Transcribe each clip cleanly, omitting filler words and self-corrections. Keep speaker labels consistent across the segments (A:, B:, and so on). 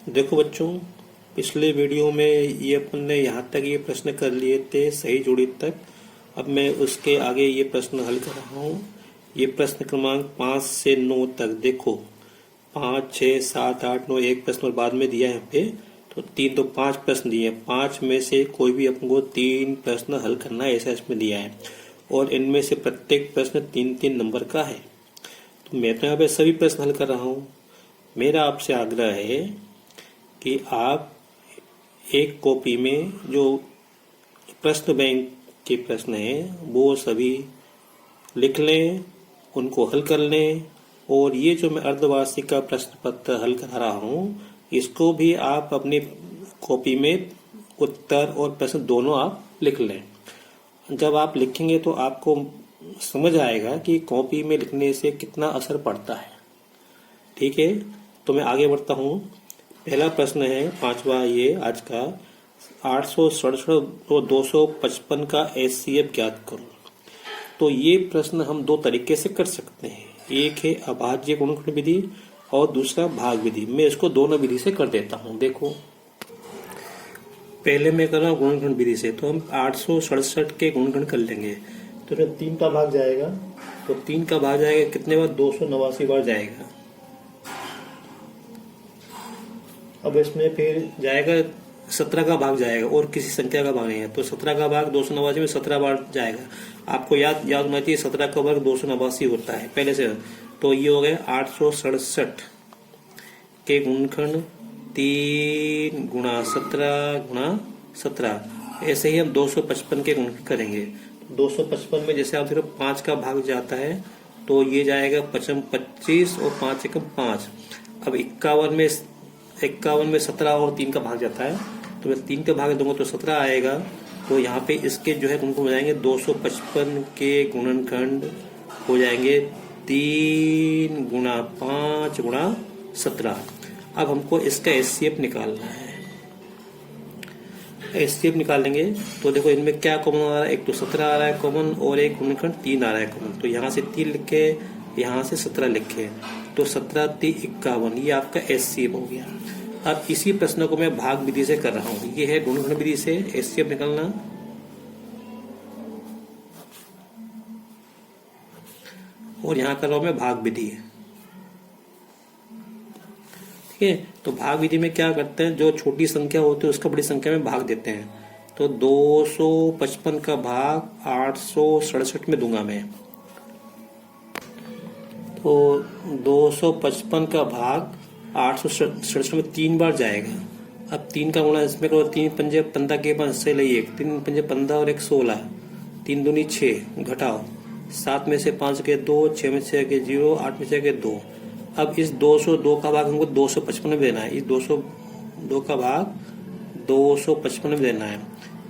A: देखो बच्चों, पिछले वीडियो में ये अपन ने यहाँ तक ये प्रश्न कर लिए थे सही जोड़ी तक। अब मैं उसके आगे ये प्रश्न हल कर रहा हूँ। ये प्रश्न क्रमांक 5 से 9 तक देखो। 5, 6, 7, 8, 9 एक प्रश्न और बाद में दिया है यहाँ पे। तो 3 तो 5 प्रश्न दिए हैं। 5 में से कोई भी अपन को 3 प्रश्न हल करना है, ऐसा इसमें दिया है। और इनमें से प्रत्येक प्रश्न 3-3 नंबर का है। तो मैं तो यहाँ पे सभी प्रश्न हल कर रहा हूँ। मेरा आपसे आग्रह है कि आप एक कॉपी में जो प्रश्न बैंक के प्रश्न हैं वो सभी लिख लें, उनको हल कर लें। और ये जो मैं अर्धवार्षिक का प्रश्न पत्र हल करा रहा हूँ, इसको भी आप अपनी कॉपी में उत्तर और प्रश्न दोनों आप लिख लें। जब आप लिखेंगे तो आपको समझ आएगा कि कॉपी में लिखने से कितना असर पड़ता है। ठीक है, तो मैं आगे बढ़ता हूँ। पहला प्रश्न है 5वां ये आज का, 867 और 255 का एचसीएफ ज्ञात करो। तो ये प्रश्न हम दो तरीके से कर सकते हैं। एक है अभाज्य गुणनखंड विधि और दूसरा भाग विधि। मैं इसको दोनों विधि से कर देता हूँ। देखो, पहले मैं कर रहा हूँ गुणनखंड विधि से। तो हम 867 के गुणनखंड कर लेंगे। तो 3 का भाग जाएगा, तो 3 का भाग जाएगा कितने बार? 289 बार जाएगा। अब इसमें फिर जाएगा 17 का भाग जाएगा और किसी संख्या का भाग नहीं है। तो 17 का भाग 289 में 17 बार जाएगा। आपको याद होना चाहिए 17 का वर्ग 289 होता है पहले से। तो ये हो गया 867 के गुणनखंड 3 गुणा 17 गुणा 17। ऐसे ही हम 255 के गुणनखंड करेंगे। 255 में जैसे आप देखो 5 का भाग जाता है तो ये जाएगा 25 और 5 एकम 5। अब 51 में 17 और 3 का भाग जाता है, तो मैं 3 का भाग दूंगा तो 17 आएगा। तो यहाँ पे इसके जो है गुणनखंड हो जाएंगे 255 के गुणनखंड हो जाएंगे 3 गुणा 5 गुणा 17। अब हमको इसका एचसीएफ निकालना है। एचसीएफ निकालेंगे तो देखो इनमें क्या कॉमन आ रहा है? एक तो 17 आ रहा है कॉमन और एक गुणनखंड 3 आ रहा है कॉमन। तो यहाँ से 3 लिखे, यहाँ से 17 लिखे, तो 17 3 51, ये आपका एचसीएफ हो गया। अब इसी प्रश्न को मैं भाग विधि से कर रहा हूँ। ये है गुणनखंड विधि से एचसीएफ निकालना। और यहाँ कर रहा हूँ मैं भाग विधि। ठीक है, तो भाग विधि में क्या करते हैं, जो छोटी संख्या होती है उसका बड़ी संख्या में भाग देते हैं। तो 255 का भाग 867 में दूंगा मैं। तो 255 का भाग 867 में 3 बार जाएगा। अब 3 का गुणा इसमें करो, 3 पंजे 15 के 5 से लिए 1, 3 पंजे 15 और 1 16, 3 दूनी 6, घटाओ 7 में से 5 के 2, 6 में से के 0, 8 में से के 2। अब इस 202 का भाग हमको 255 में देना है। इस 202 का भाग 255 में देना है।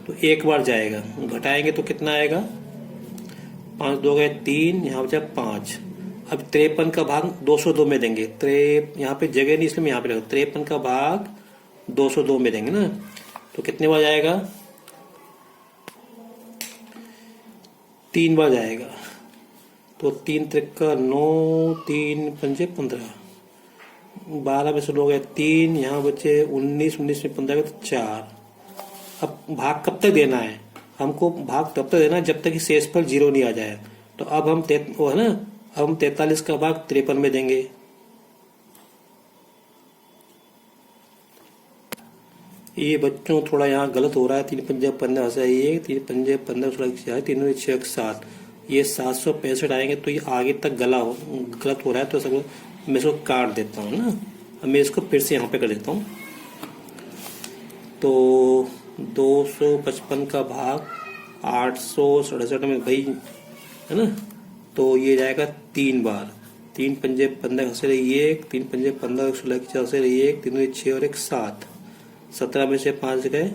A: तो एक बार जाएगा, घटाएंगे तो कितना आएगा? 5 2 गए 3, यहाँ बचा 5। अब 53 का भाग 202 में देंगे। यहाँ पे जगह नहीं इसलिए मैं यहाँ पे रखा। 53 का भाग 202 में देंगे ना, तो कितने बार जाएगा? 3 बार जाएगा। तो 3 त्रिका 9, 3 पंजे 15, 12 में से लोग गए 3, यहाँ बचे 19, 19 में 15 तो 4। अब भाग कब तक देना है? हमको भाग तब तक देना है जब तक कि शेष पर 0 नहीं आ जाए। तो अब हम वो है ना, अब हम 43 का भाग 53 में देंगे। ये बच्चों थोड़ा यहाँ गलत हो रहा है। 3 पंजे 15 से ये 3 पंजे 15 16 3 6 7, ये 765 आएंगे। तो ये आगे तक गलत हो रहा है। तो सब मैं इसको काट देता हूँ ना। अब मैं इसको फिर से यहाँ पे कर देता हूँ। तो 255 का भाग 867 में भाई है ना, तो ये जाएगा 3 बार। 3 पंजे 15 से रही 1, 3 पंजे 15 16 की 4 से रही 1, 3 6 और 1 7, 17 में से 5 गए,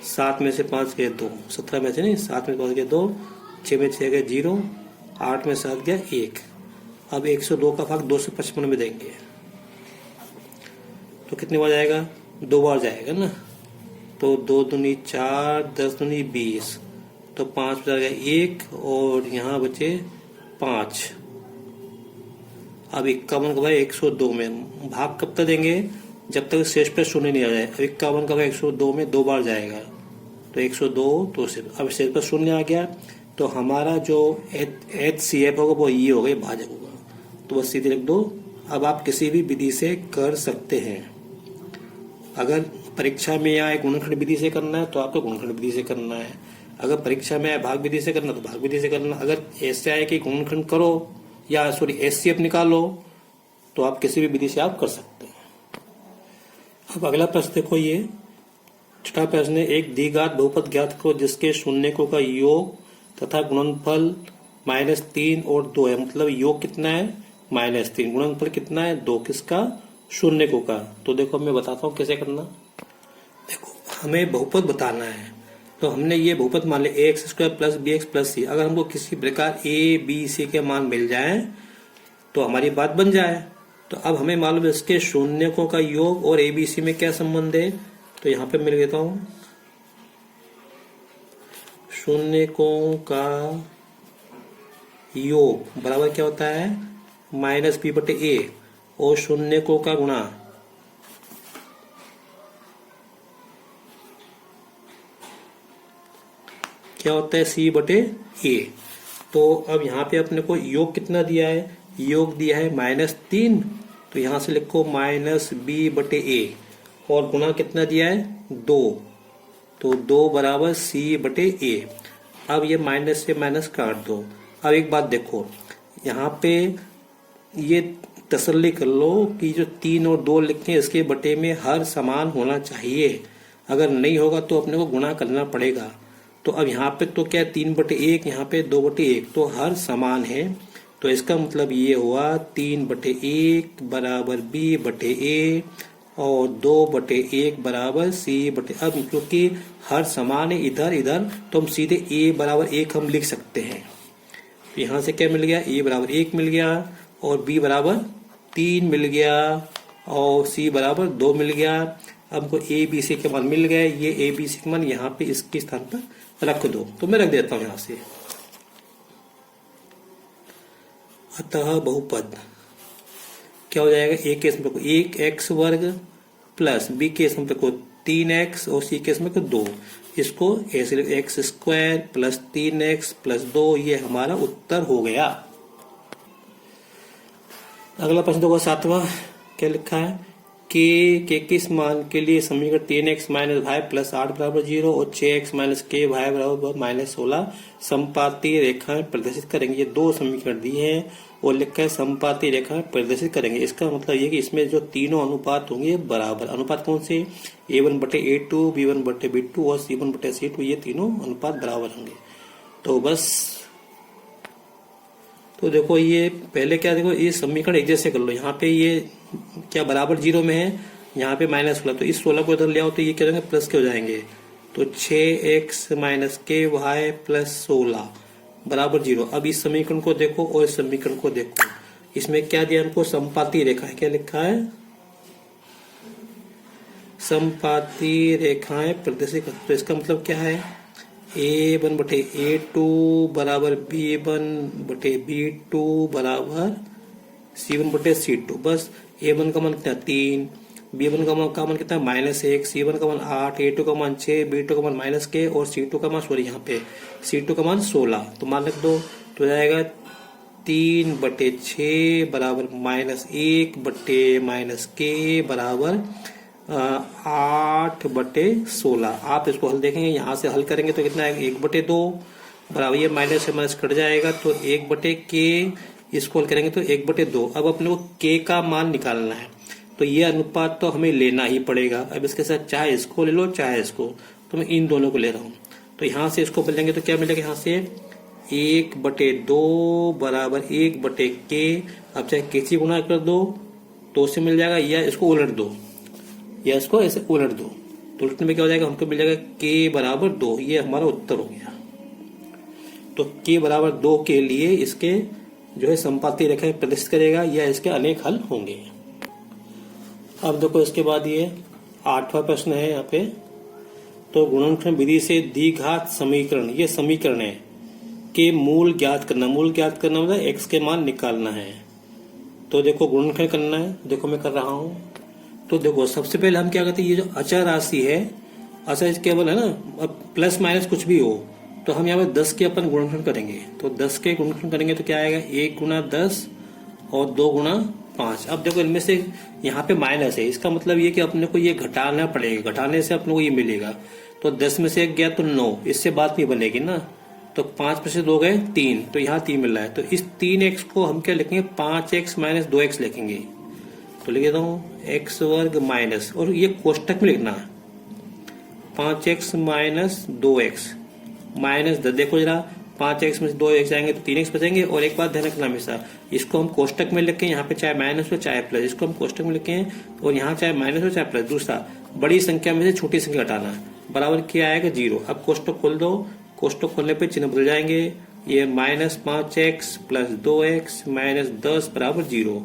A: 7 में से 5 गए 2, 17 में से नहीं 7 में 5 गए 2, 6 में 6 गए 0, 8 में 7 गया 1। अब 102 का भाग 255 में देंगे तो कितने बार जाएगा? 2 बार जाएगा ना। तो 2 दूनी 4, 10 दूनी 20, तो 5 बचा गया 1 और यहाँ बचे 5। अब 51 का भाई 102 में भाग कब तक देंगे, जब तक शेष पे शून्य नहीं आ जाए। अब 51 का भाई 102 में 2 बार जाएगा तो 102, तो अब शेष पर शून्य आ गया तो हमारा जो HCF होगा वो ये होगा, भाजक होगा, तो बस सीधे लिख दो। अब आप किसी भी विधि से कर सकते हैं। अगर परीक्षा में आए गुणनखंड विधि से करना है तो आपको गुणनखंड विधि से करना है, अगर परीक्षा में आए भाग विधि से करना तो भाग विधि से करना। अगर ऐसे आए कि गुणनखंड करो या HCF निकालो तो आप किसी भी विधि से आप कर सकते हैं। अब अगला प्रश्न देखो, ये छठा प्रश्न है, एक द्विघात बहुपद ज्ञात करो जिसके शून्यकों का योग तथा गुणनफल -3 और 2 है। मतलब योग कितना है, -3, गुणनफल कितना है, 2, किसका, शून्यकों का। तो देखो मैं बताता हूँ कैसे करना। देखो हमें बहुपद बताना है तो हमने ये बहुपद मान लिया ax² + bx + c। अगर हमको किसी प्रकार a b c के मान मिल जाए तो हमारी बात बन जाए। तो अब हमें मालूम है इसके शून्यकों का योग और a b c में क्या संबंध है, तो यहाँ पे मिल लेता हूँ। शून्यकों का योग बराबर क्या होता है, -b/a, और शून्यकों का गुणा क्या होता है, c/a। तो अब यहाँ पे अपने को योग कितना दिया है, योग दिया है -3, तो यहाँ से लिखो -b/a, और गुणा कितना दिया है, 2, तो 2 बराबर c/a। अब ये माइनस से माइनस काट दो। अब एक बात देखो, यहाँ पे ये तसल्ली कर लो कि जो 3 और 2 लिखे हैं इसके बटे में हर समान होना चाहिए। अगर नहीं होगा तो अपने को गुणा करना पड़ेगा। तो अब यहाँ पे तो क्या 3/1, यहाँ पे 2/1, तो हर समान है। तो इसका मतलब ये हुआ 3/1 बराबर b/a और 2/1 बराबर c/। अब क्योंकि हर समान है इधर इधर, तो हम सीधे a बराबर 1 हम लिख सकते हैं। तो यहाँ से क्या मिल गया, a बराबर 1 मिल गया और b बराबर 3 मिल गया और c बराबर 2 मिल गया। हमको a b c के मान मिल गए। ये a b c के मान यहाँ पे इसके स्थान पर रख दो, तो मैं रख देता हूँ यहाँ से। अतः बहुपद क्या हो जाएगा, a के इसमें को 1x² प्लस b के इसमें को 3x और c के इसमें को 2, इसको ऐसे x² + 3x + 2, ये हमारा उत्तर हो गया। अगला प्रश्न देखो 7वां, क्या लिखा है, के किस मान के लिए समीकरण 3x - y + 8 = 0 और 6x - k y = -16 समपाती रेखाएं प्रदर्शित करेंगे। ये 2 समीकरण दिए हैं और लिखा है समपाती रेखाएं प्रदर्शित करेंगे। इसका मतलब ये कि इसमें जो तीनों अनुपात होंगे बराबर। अनुपात कौन से, a1/a2, b1/b2 और c1/c2, ये तीनों अनुपात बराबर होंगे। तो बस, तो देखो ये पहले क्या, देखो ये समीकरण एक जैसे कर लो। यहाँ पे ये क्या बराबर 0 में है, यहाँ पे -16, तो इस 16 को इधर ले आओ तो ये क्या हो जाएंगे, प्लस के हो जाएंगे। तो 6x - ky + 16 बराबर 0। अब इस समीकरण को देखो और इस समीकरण को देखो, इसमें क्या दिया हमको, समपाती रेखा है। क्या लिखा है, समपाती रेखाएं प्रदर्शित। तो इसका मतलब क्या है, a1/a2 बराबर b1/b2 बराबर c1/c2। बस a1 का मान कितना 3, b1 का मान कितना -1, c1 का मान 8, a2 का मान 6, b2 का मान -k और c2 का मान, सॉरी यहाँ पे c2 का मान 16। तो मान रख दो, तो जाएगा 3/6 बराबर -1/-k बराबर 8/16। आप इसको हल देखेंगे, यहाँ से हल करेंगे तो कितना है, 1/2 बराबर, ये माइनस से माइनस कट जाएगा तो 1/k, इसको हल करेंगे तो 1/2। अब अपने को k का मान निकालना है, तो ये अनुपात तो हमें लेना ही पड़ेगा। अब इसके साथ चाहे इसको ले लो चाहे इसको, तो मैं इन दोनों को ले रहा हूँ। तो यहाँ से इसको बदलेंगे तो क्या मिलेगा, यहाँ से 1/2 बराबर 1/k। अब चाहे k से गुणा कर दो तो उससे मिल जाएगा, या इसको उलट दो, या इसको ऐसे उलट दो, तो उलटने में क्या हो जाएगा, हमको मिल जाएगा k बराबर 2। ये हमारा उत्तर हो गया। तो k बराबर 2 के लिए इसके जो है समपाती रेखाएं प्रदर्शित करेगा, या इसके अनेक हल होंगे। अब देखो इसके बाद ये 8वां प्रश्न है यहाँ पे, तो गुणनखंड विधि से द्विघात समीकरण, ये समीकरण है, के मूल ज्ञात करना। मूल ज्ञात करना मतलब x के मान निकालना है। तो देखो गुणनखंड करना है, देखो मैं कर रहा हूँ। तो देखो सबसे पहले हम क्या करते हैं, ये जो अचर राशि है, अचर केवल है ना, अब प्लस माइनस कुछ भी हो तो हम यहाँ पे 10 के अपन गुणनखंड करेंगे। तो 10 के गुणनखंड करेंगे तो क्या आएगा, 1 गुना 10 और 2 गुना 5। अब देखो इनमें से यहाँ पे माइनस है, इसका मतलब ये कि अपने को ये घटाना पड़ेगा, घटाने से अपने को ये मिलेगा। तो 10 में से 1 गया तो 9, इससे बात नहीं बनेगी ना। तो 5 में से 2 गए 3, तो यहाँ 3 मिल रहा है। तो इस 3x को हम क्या लिखेंगे, 5x माइनस 2x लिखेंगे। तो लिख देता हूँ x वर्ग माइनस, और ये कोष्टक में लिखना है, 5x माइनस 2x माइनस 10। देखो जरा 5x में से 2x जाएंगे तो 3x बचेंगे। और एक बात ध्यान रखना हमेशा, इसको हम कोष्टक में लिखें, यहाँ पे चाहे माइनस हो चाहे प्लस, इसको हम कोष्टक में लिखें और यहाँ चाहे माइनस हो चाहे प्लस। दूसरा, बड़ी संख्या में से छोटी संख्या घटाना, बराबर क्या आएगा, 0। अब कोष्टक खोल दो, कोष्टक खोलने पे चिन्ह बदल जाएंगे, ये minus 5x plus 2x minus 10 बराबर 0।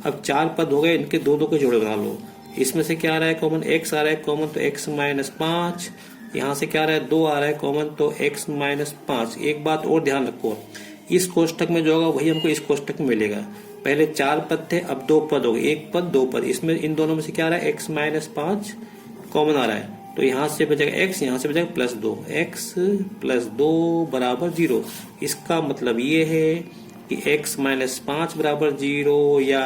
A: अब 4 पद हो गए, इनके दो के जोड़े बना लो। इसमें से क्या आ रहा है कॉमन, x आ रहा है कॉमन, तो x माइनस 5। यहाँ से क्या आ रहा है, 2 आ रहा है कॉमन, तो x माइनस 5। एक बात और ध्यान रखो, इस कोष्टक में जो होगा वही हमको इस कोष्टक में मिलेगा। पहले 4 पद थे, अब 2 पद हो गए, 1 पद 2 पद। इसमें इन दोनों में से क्या आ रहा है, x माइनस 5 कॉमन आ रहा है, तो यहाँ से बचेगा x, यहाँ से बचेगा प्लस 2, x प्लस 2 बराबर 0। इसका मतलब ये है कि x माइनस 5 बराबर 0 या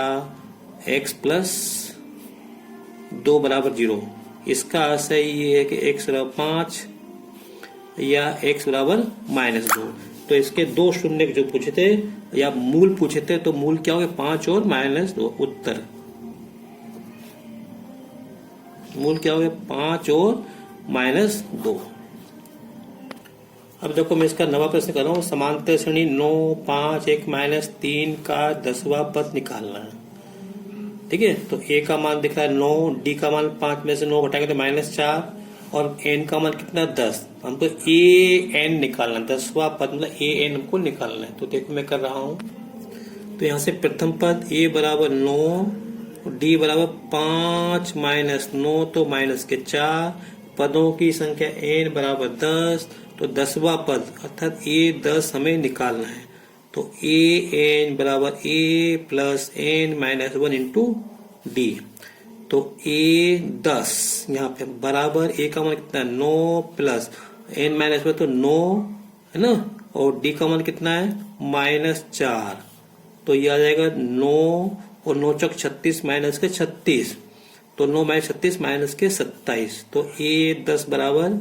A: x प्लस 2 बराबर 0। इसका आशय ये है कि x बराबर 5 या x बराबर माइनस 2। तो इसके 2 शून्य जो पूछे थे या मूल पूछे थे, तो मूल क्या हो गया, 5 और माइनस 2। उत्तर मूल क्या हो गया, 5 और माइनस 2। अब देखो मैं इसका नवा प्रश्न कर रहा हूँ, समांतर श्रेणी 9, 5, 1 माइनस 3 का 10वां पद निकालना है। ठीक है, तो a का मान दिख रहा है 9, d का मान 5 में से 9 घटाएंगे तो माइनस 4, और n का मान कितना 10। हमको a n निकालना है, 10वां पद मतलब a n हमको निकालना है। तो देखो मैं कर रहा हूँ, तो यहाँ से प्रथम पद a बराबर 9, d बराबर 5 माइनस 9 तो माइनस के 4, पदों की संख्या n बराबर 10, तो 10वां पद अर्थात a 10 हमें निकालना है। तो a n बराबर a plus n minus 1 into D. तो a 10 यहाँ पे बराबर a का मान कितना 9 प्लस n माइनस 1 तो 9 है ना, और d का मान कितना है माइनस 4। तो ये आ जाएगा 9 और 9 चौक 36 माइनस के 36, तो 9 माइनस 36 माइनस के 27। तो a 10 बराबर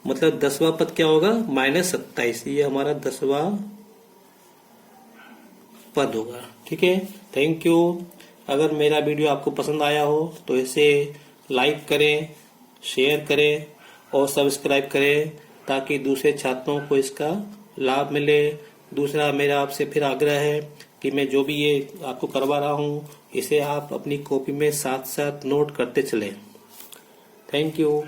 A: मतलब 10वां पद क्या होगा, माइनस 27। ये हमारा 10वां पद होगा। ठीक है, थैंक यू। अगर मेरा वीडियो आपको पसंद आया हो तो इसे लाइक करें, शेयर करें और सब्सक्राइब करें, ताकि दूसरे छात्रों को इसका लाभ मिले। दूसरा मेरा आपसे फिर आग्रह है कि मैं जो भी ये आपको करवा रहा हूँ, इसे आप अपनी कॉपी में साथ साथ नोट करते चलें। Thank you.